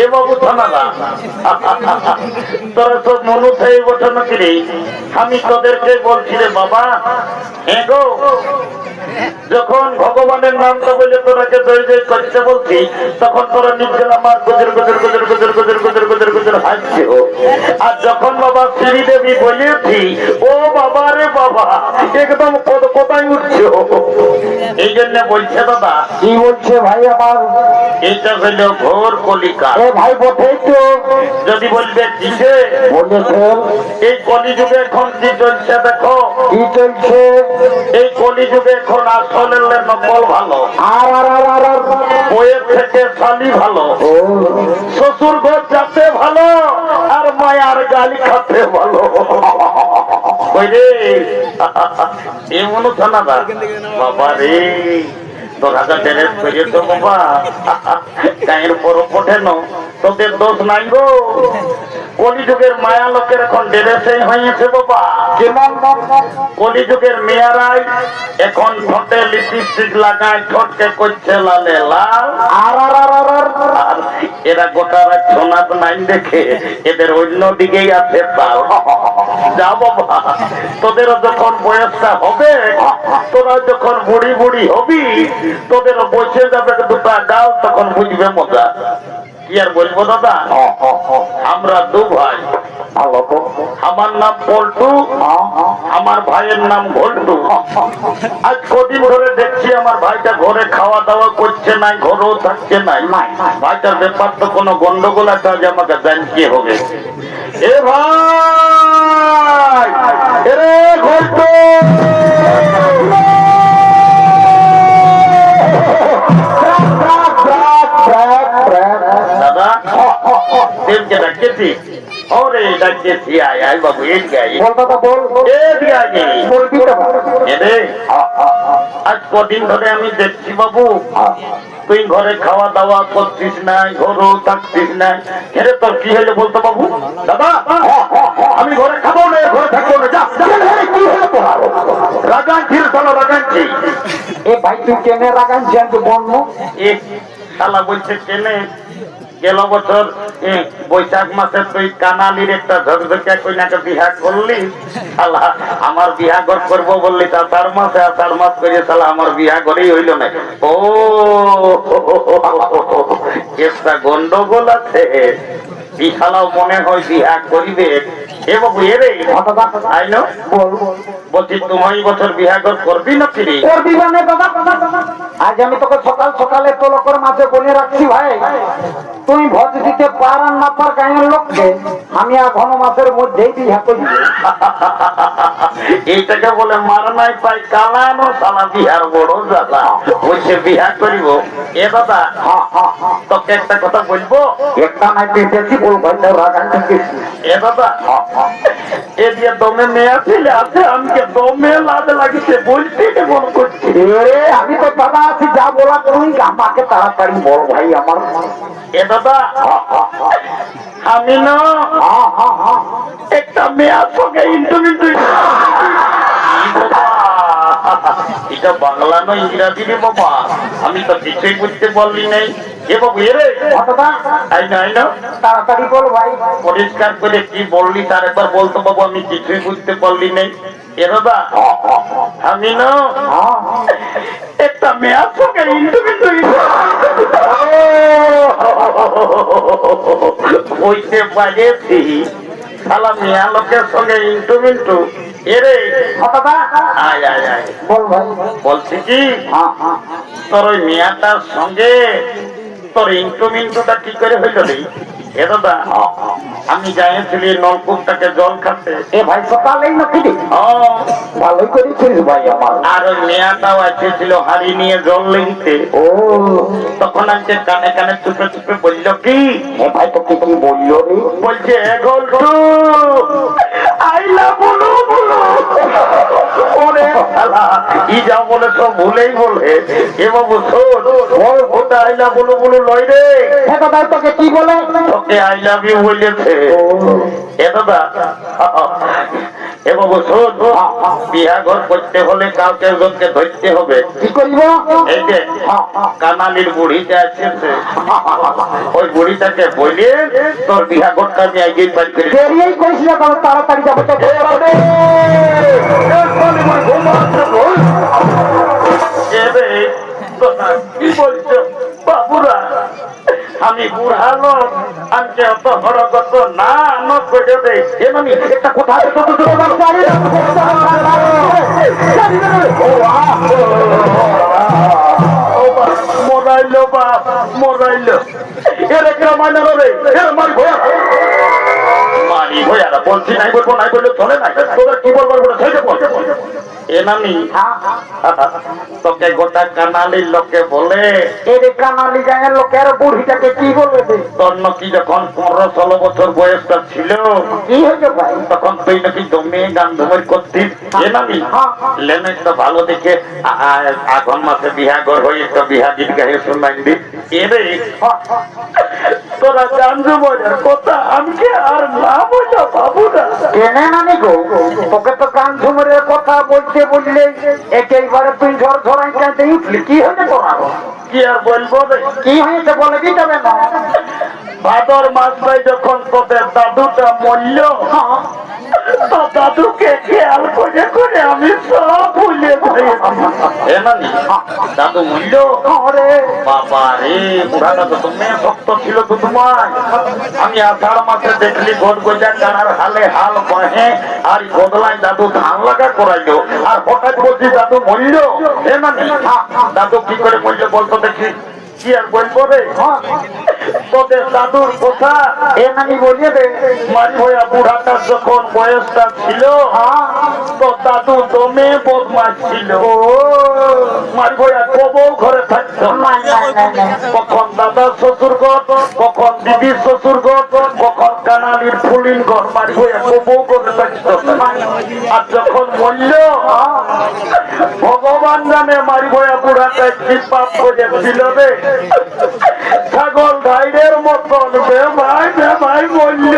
এ বাবু থানা তোরা সব মনুথাই বটে নাকি রে? আমি তোদেরকে বলছি রে বাবা, হ্যাঁ গো, যখন ভগবানের নামটা বলে তোরাকে জয় জয় করতে বলছি, তখন তোরা নিজের আমার গুজর গুজর গুজর গুজর গুজর গুজর গুজর গুজর হাসছে। আর যখন বাবা শ্রীদেবী বলেছি, ও বাবা রে বাবা, একদম কোথায় উঠছে। এই জন্য বলছে দাদা। কি বলছে ভাই আমার? এটা হইল ঘোর কলিকা। এ ভাই বটেই তো। যদি বলবে কিসে বলেছেন এই কলিযুগে এখন কি চলছে দেখো। কি চলছে? এই কলিযুগে এখন আসলের নকল ভালো, আর আর আর আর আর বইয়ের থেকে শালি ভালো, ও শ্বশুর ঘর যাতে ভালো, আর মায়ার গালি খাতে ভালো। এমন না বাবা রে, তোর হাতে ড্রেস করিয়েছো বাবা, গায়ের পরও ওঠেন, তোদের দোষ নাই গো। কলিযুগের মায়া লোকের এখন ড্রেসই হয়েছে বাবা। কেমন? কলিযুগের মেয়েরাই এখন ঠোঁটে লিপস্টিক লাগায়, ঠোঁটকে করছে লালে লাল। আর আর আর আর আর আর এরা গোটা রাত সোনাত নাই দেখে এদের অন্য দিকেই আছে তাল। যা বাবা, তোদেরও যখন বয়সটা হবে, তোরা যখন বুড়ি বুড়ি হবি, তোদেরও বসে যাবে দুটা গাল, তখন বুঝবে মজা। কি আর বলবো দাদা, আমরা দু ভাই, আমার নাম পল্টু, আমার ভাইয়ের নাম ঘন্টু। আজ কদিন ধরে দেখছি আমার ভাইটা ঘরে খাওয়া দাওয়া করছে নাই, ঘরেও থাকছে নাই। ভাইটার ব্যাপার তো কোনো গন্ডগোল আছে, আজ আমাকে জানতে হবে। এ ভাই, এরে ঘন্টু, দাদা দেবকে ডাকতেছি। ওরে ডাকতেছি, আয় আয় বাবু, এই গাই আজ কদিন ধরে আমি দেখছি বাবু, তুই ঘরে খাওয়া দাওয়া করছিস নাই, ঘরেও থাকছিস নাই। হেরে তোর কি হয়েছে বলতো বাবু? দাদা আমি ঘরে খাবো না, ঘরে থাকবো না, যা। কি হলো তোমার? রাগাচ্ছি চলো, রাগাচ্ছি। এ ভাই তুই কেনে রাগাচ্ছি? আমি বন্য এ শালা বলছে কেনে, গেল বছর বৈশাখ মাসে তুই কানালির একটা ঝকঝকে কইনাকে বিহা করলি, শালা আমার বিহা করবো বললি, আষাঢ় মাসে, আষাঢ় মাস করে শালা আমার বিহা করেই হইল না। ও একটা গন্ডগোল আছে, বিশালাও মনে হয় বিহা করিবে। এ বাবু এরে আইনো বলছি, তুমি বছর বিহা করবি না ফিরি? করবি মানে বাবা, আজ আমি তোকে সকাল সকালে তো লোকের মাঝে বলে রাখছি ভাই, তুই ভোজ দিতে পার আর না পার গায়ের লোককে, আমি আর ঘন মাসের মধ্যেই বিহা করি। এইটাকে বলে মার নাই পাই কালানো, সালা বিহার বড় জ্বালা। বলছে বিহা করিব। এ দাদা তোকে একটা কথা বলবো, একটা নাই বেশি বলবো, এ দাদা এ দিয়ে দমে মেয়া ছেলে আছে, আমাকে দমে লাজ লাগিছে, বলতে কেমন করছি। আমি তো দাদা আছি, যা বলা তুই আমাকে তাড়াতাড়ি বল ভাই আমার। এ দাদা আমি না একটা মেয়ার সঙ্গে ইন্টারভিউ। এটা বাংলা নয় ইংরাজি রে বাবা, আমি তো কিছুই বুঝতে পারলি নাই। এ বাবু এরে আইনা তাড়াতাড়ি বল ভাই। পরিষ্কার করে কি বললি তার একবার বলতো বাবু, আমি কিছুই বুঝতে পারলি নাই। এ দাদা আমি না একটা মেয়ার সঙ্গে ইন্টারভিউ বইতে পারেছি, শালা মেয়া লোকের সঙ্গে ইন্টু এরে। আয় আয় আয় বল ভাই। বলছি কি, তোর ওই মেয়াটার সঙ্গে তোর ইন্টুমিন্টুটা কি করে হইল রে? এ দাদা আমি যাইছিলি নলকূপটাকে জল খাতে। এ ভাই সকালেই নাকি? ভালোই করেছিস ভাই আমার। আর ওই মেয়াটাও এসেছিল হাড়ি নিয়ে জল লেগিতে। ও তখন আজকে কানে কানে চুপে চুপে বললো কি, এ ভাই তোকে কি বললো রে? বলছে ঘন্টু আইলা বলো বলো। ওরে শালা ই যা বলে সব ভুলেই বলে। এ বাবু শোন, ওটা আইলা বলো বলো লয় রে। হ্যাঁ দাদা তোকে কি বলে? তোকে আই লাভ ইউ বলেছে। এ দাদা এ বাবু শোন, বিয়া ঘর করতে হলে কাউকে একজনকে ধরতে হবে। কি করব? এই যে কানালির বুড়িটা আছে, ওই বুড়িটাকে বলে তোর বিয়া ঘরটা আমি আগেই পাই করি। দেরিই করিস না, তবে তাড়াতাড়ি যাবো তো। কি বলছো বাবুরা? আমি বুড়ালো, আমাকে অত হরকত না করে দে। এমনি একটা কথা আছে তো, মরাইলো বাপ, মরাইলো। এরে কেমন রে? এর মারি ভয়া, মারি ভয়ারা বলছি নাই বলবো, নাই বললে চলে না। তোদের কি বলবো সেইটা বলছে। এ নামি তোকে গোটা কানালির লোকে বলে, এই যে কানালি গাঁয়ের লোকের বুড়িটাকে কি বলবে? তোর নাকি যখন 15-16 বছর বয়সটা ছিল, কি হয়েছে ভাই? তখন তুই নাকি জমে গান ধুমের করতিস। এ নামি লেনে তো ভালো দেখে আঘন মাসে বিহাগর হয়ে তো বিহা গীত গায়ে শুনলাম দি। এরে তোরা গান ধুমের কথা আমাকে আর না বোঝা বাবুরা। কেনে নানি গো, তোকে তো কান ঝুমুরের কথা বলতে বললে একেবারে তুই ঝড় ঝড়াই কাঁদে উঠলি। কি হয়েছে তোরা? কি আর বলবো রে? কি হয়েছে বলে দিতে হবে না? ভাদর মাসটাই যখন তোদের দাদুটা মরল, তো দাদুকে খেয়াল করে করে আমি সব ভুলে যাই। দাদু মরল, বাবা রে, বুড়াটা তো তুমি শক্ত ছিল তো তোমার। আমি আষাঢ় মাসে দেখলি গোদ গোজা কানার হালে হাল বাহে আর বদলায় দাদু ধান লাগা করাইলো, আর হঠাৎ বলছি দাদু মরল। দাদু কি করে মরল বলতো দেখি? কি আর বলবো রে? তোদের দাদুর কথা এ নানি বলিয়ে দে। মারি হইয়া বুড়াটার যখন বয়সটা ছিল, তো দাদু দমে বদমাস ছিল। মারি হইয়া কবউ ঘরে থাকতো, কখন দাদার শ্বশুর ঘর, কখন দিদির শ্বশুর ঘর, কখন কানালির ফুলিন ঘর। মারি হইয়া কবউ ঘরে থাকতো। আর যখন মরল, ভগবান জানে মারি হইয়া বুড়াটা কি পাপ করেছিল রে। ছাগল ভাইদের মতন ভাই ভাই বলল।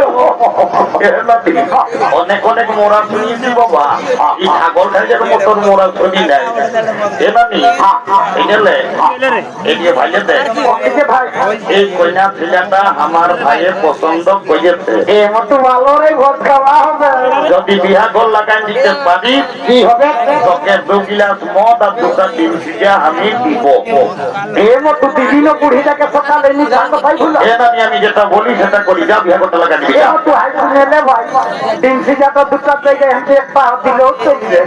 অনেক অনেক মোড়া শুনিয়েছি বাবা, এই ছাগল ভাইদের মতন মোড়া শুনি নাই। এই কন্যা ছেলেটা আমার ভাইয়ের পছন্দ করেছে। ভালো রে, ভোট খাওয়া হবে। যদি বিয়া ঘর লাগাই দিতে পারি, কি হবে? তোকে 2 গিলাস মদ আর 2টা ডিম সিজা আমি দিব। মতো দিদিন বুড়িটাকে সকালে আমি যেটা বলি সেটা করি, যা বিয়া ঘরটা লাগাই দিবি। ভাই ডিম সিজাটা দুটার জায়গায় একটা দিলেও চলবে।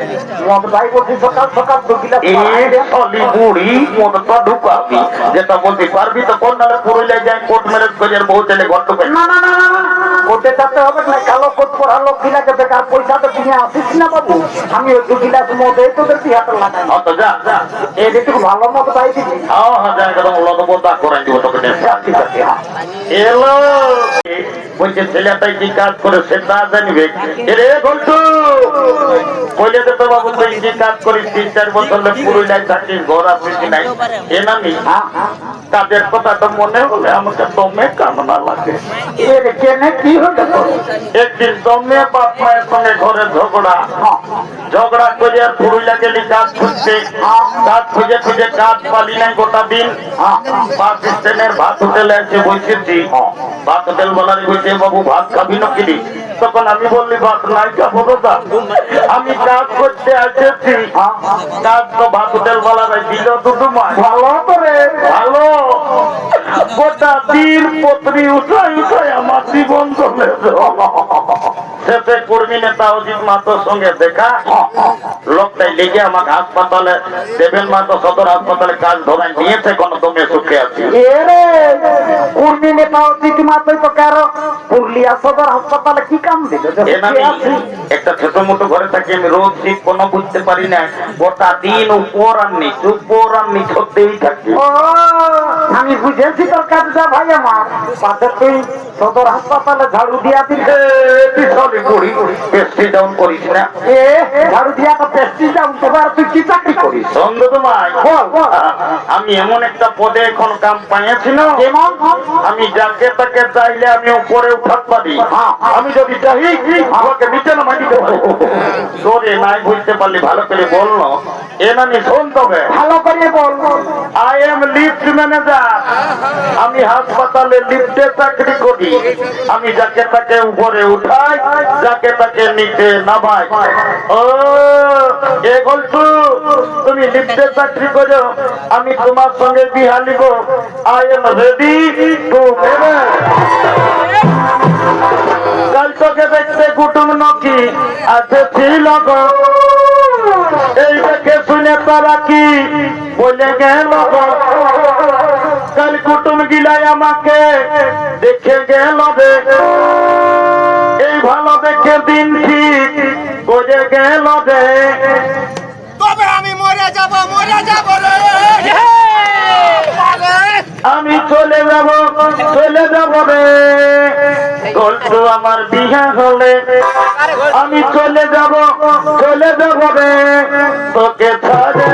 মদ ভাই বলছি সকাল সকাল 2 গিলাস বুড়ি মদটা ঢুকাবি, যেটা বলতে পারবি তো কোন নালে পুরুলিয়া যায় কোর্ট ম্যারেজ করে বহু ছেলে ঘর ঢুকে। না না না না, কোর্টে যেতে হবে না। কালো কোট পড়া লোক গিলাকে বেকার পয়সা তো কিনে আসিস না বাবু। আমি ওই 2 গিলাস মদ এই তোদের বিহাতে লাগাই। তো যা যা, এই যে তুই ভালো মদ পাই দিবি। হ্যাঁ যা, একদম লদবদা করে দিব তোকে। ঠিক আছে। এলো বলছে ছেলেটাই কি কাজ করে সেটা জানবে। রে ঘন্টু বলে দে তো বাবু, তুই কি কাজ করিস? 3-4 বছর পুরুলিয়ায় থাকিস, ঘর আসিস নাই। এ নামি কাজের কথা তো মনে হলে আমাকে দমে কামনা লাগে। কেনে কি হলো? একদিন দমে বাপ মায়ের সঙ্গে ঘরে ঝগড়া করে আর পুরুলিয়া গেলি কাজ খুঁজতে। কাজ খুঁজে খুঁজে কাজ পালি নাই গোটা দিন। বাস স্ট্যান্ডের ভাত হোটেলে এসে বসেছি। ভাত হোটেল বলার বলছে, বাবু ভাত খাবি না কিনি? তখন আমি বললি ভাত নাই খাবো দাদা, আমি কাজ করতে এসেছি। কাজ তো ভাত হোটেল বলার দিল 2 মাস। ভালো করে ভালো, গোটা দিন পত্নী উঠাই উঠাই আমার জীবন চলে। শেষে কর্মী নেতা অজিত মাতোর সঙ্গে দেখা, লোকটাই লেগে আমাকে হাসপাতালে, দেবেন মাতো সদর হাসপাতালে কাজ ধরাই নিয়েছে। কোনো দমে সুখে আছি। কর্মী নেতা অজিত মাতোই তো কারো পুরুলিয়া সদর হাসপাতালে কি কাম দিল? একটা ছোট মোটো ঘরে থাকি আমি, রোজ ঠিক কোনো বুঝতে পারি না। গোটা দিন উপর আর নিচ হতেই থাকি। আমি বুঝেছি তোর কাজটা ভাই। আমার পাশে তুই সদর হাসপাতালে ঝাড়ু দিয়া দিল। পিছনে করি পেস্টি ডাউন করিস না। এ ঝাড়ু দিয়া তো পেস্টি যাও তোমার, তুই কি চাকরি করিস? সন্দেহ তোমায় বল বল। আমি এমন একটা পদে এখন কাম পাইয়াছি না, যেমন আমি যাকে তাকে চাইলে আমি উপরে উঠাত পারি, আমি যদি চাই আমাকে নিচে নামাই দিতে পারি। তোরে নাই বুঝতে পারলি ভালো করে বললো এ নানি শোন তবে ভালো করে বল। I am lift manager. আমি হাসপাতালে লিফটে চাকরি করি। আমি যাকে তাকে উপরে উঠাই, যাকে তাকে নিচে নামাই। ও এ বলছু তুমি লিফটে চাকরি করো, আমি তোমার সঙ্গে বিহা নিব। I am ready to marriage. কাল তোকে দেখতে কুটুম নকি আছে ছিল গো, এই দেখে শুনে তারা কি বলে গেল গো। কাল কুটুম গিলাই আমাকে দেখে গেল রে, এই ভালো দেখে দিন ঠিক করে গেল রে। তবে আমি মরে যাব রে। আমি চলে যাব রে। গল্প আমার বিহা হলে আমি চলে যাব রে, তোকে ছাড়ে